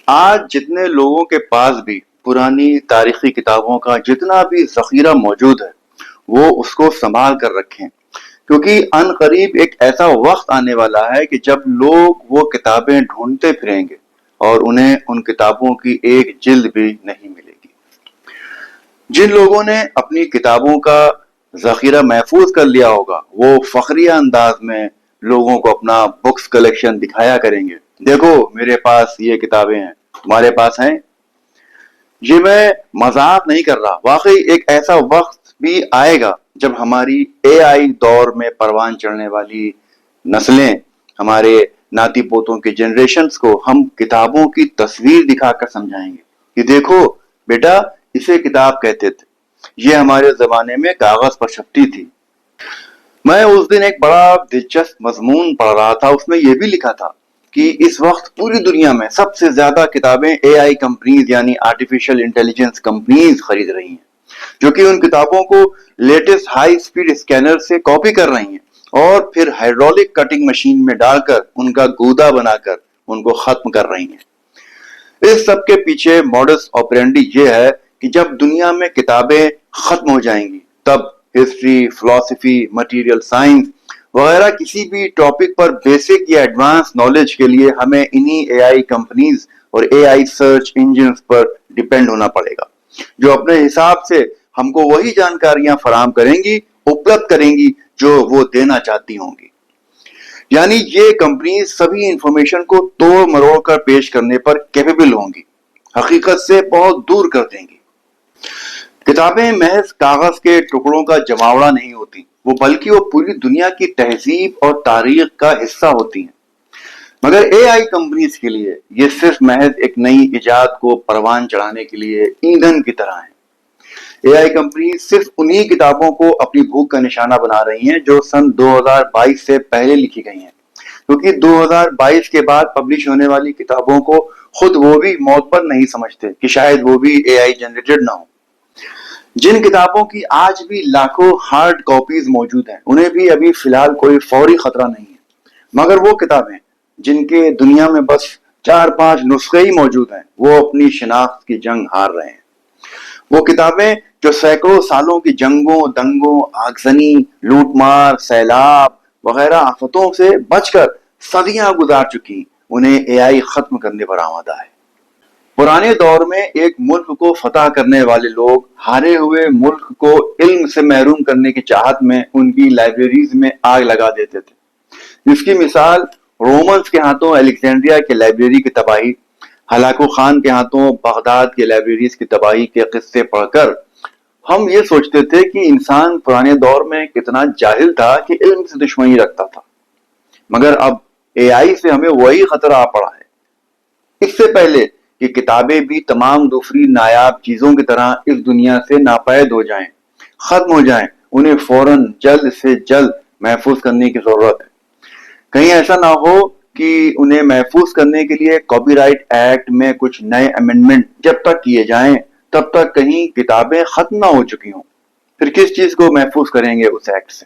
آج جتنے لوگوں کے پاس بھی پرانی تاریخی کتابوں کا جتنا بھی ذخیرہ موجود ہے وہ اس کو سنبھال کر رکھیں، کیونکہ ان قریب ایک ایسا وقت آنے والا ہے کہ جب لوگ وہ کتابیں ڈھونڈتے پھریں گے اور انہیں ان کتابوں کی ایک جلد بھی نہیں ملے گی۔ جن لوگوں نے اپنی کتابوں کا ذخیرہ محفوظ کر لیا ہوگا وہ فخریہ انداز میں لوگوں کو اپنا بکس کلیکشن دکھایا کریں گے، دیکھو میرے پاس یہ کتابیں ہیں، تمہارے پاس ہیں۔ یہ میں مذاق نہیں کر رہا، واقعی ایک ایسا وقت بھی آئے گا جب ہماری اے آئی دور میں پروان چڑھنے والی نسلیں، ہمارے ناتی پوتوں کے جنریشنز کو ہم کتابوں کی تصویر دکھا کر سمجھائیں گے کہ دیکھو بیٹا اسے کتاب کہتے تھے، یہ ہمارے زمانے میں کاغذ پر چھپتی تھی۔ میں اس دن ایک بڑا دلچسپ مضمون پڑھ رہا تھا، اس میں یہ بھی لکھا تھا کہ اس وقت پوری دنیا میں سب سے زیادہ کتابیں اے آئی کمپنیز یعنی آرٹیفیشل انٹیلیجنس کمپنیز خرید رہی ہیں، جو کہ ان کتابوں کو لیٹسٹ ہائی سپیڈ اسکینر سے کاپی کر رہی ہیں اور پھر ہائیڈرولک کٹنگ مشین میں ڈال کر ان کا گودا بنا کر ان کو ختم کر رہی ہیں۔ اس سب کے پیچھے موڈس آپرینڈی یہ ہے کہ جب دنیا میں کتابیں ختم ہو جائیں گی تب ہسٹری، فلسفی، مٹیریل سائنس وغیرہ کسی بھی ٹاپک پر بیسک یا ایڈوانس نالج کے لیے ہمیں انہی اے آئی کمپنیز اور اے I search engines per depend ہونا پڑے گا، جو اپنے حساب سے ہم کو وہی جانکاریاں فراہم کریں گی، اپلبدھ کریں گی جو وہ دینا چاہتی ہوں گی۔ یعنی یہ کمپنیز سبھی انفارمیشن کو توڑ مروڑ کر پیش کرنے پر کیپیبل ہوں گی، حقیقت سے بہت دور کر دیں گی۔ کتابیں محض کاغذ کے ٹکڑوں کا جماوڑا نہیں ہوتی، وہ بلکہ وہ پوری دنیا کی تہذیب اور تاریخ کا حصہ ہوتی ہیں۔ مگر اے آئی کمپنیز کے لیے یہ صرف محض ایک نئی ایجاد کو پروان چڑھانے کے لیے ایندھن کی طرح ہیں۔ اے آئی کمپنیز صرف انہی کتابوں کو اپنی بھوک کا نشانہ بنا رہی ہیں جو سن 2022 سے پہلے لکھی گئی ہیں، کیونکہ 2022 کے بعد پبلش ہونے والی کتابوں کو خود وہ بھی موت پر نہیں سمجھتے کہ شاید وہ بھی اے آئی جنریٹڈ نہ ہو۔ جن کتابوں کی آج بھی لاکھوں ہارڈ کاپیز موجود ہیں انہیں بھی ابھی فی الحال کوئی فوری خطرہ نہیں ہے، مگر وہ کتابیں جن کے دنیا میں بس 4-5 نسخے ہی موجود ہیں وہ اپنی شناخت کی جنگ ہار رہے ہیں۔ وہ کتابیں جو سینکڑوں سالوں کی جنگوں، دنگوں، آگزنی، لوٹ مار، سیلاب وغیرہ آفتوں سے بچ کر صدیاں گزار چکی، انہیں اے آئی ختم کرنے پر آمادہ ہے۔ پرانے دور میں ایک ملک کو فتح کرنے والے لوگ ہارے ہوئے ملک کو علم سے محروم کرنے کی چاہت میں ان کی لائبریریز میں آگ لگا دیتے تھے، جس کی مثال رومنز کے ہاتھوں الیگزینڈریا کی لائبریری کی تباہی، ہلاکو خان کے ہاتھوں بغداد کی لائبریریز کی تباہی کے قصے پڑھ کر ہم یہ سوچتے تھے کہ انسان پرانے دور میں کتنا جاہل تھا کہ علم سے دشمنی رکھتا تھا، مگر اب اے آئی سے ہمیں وہی خطرہ آ پڑا ہے۔ اس سے پہلے کہ کتابیں بھی تمام دوسری نایاب چیزوں کی طرح اس دنیا سے ناپید ہو جائیں، ختم ہو جائیں، انہیں فوراً جلد سے جلد محفوظ کرنے کی ضرورت ہے۔ کہیں ایسا نہ ہو کہ انہیں محفوظ کرنے کے لیے کاپی رائٹ ایکٹ میں کچھ نئے امینڈمنٹ جب تک کیے جائیں تب تک کہیں کتابیں ختم نہ ہو چکی ہوں، پھر کس چیز کو محفوظ کریں گے اس ایکٹ سے۔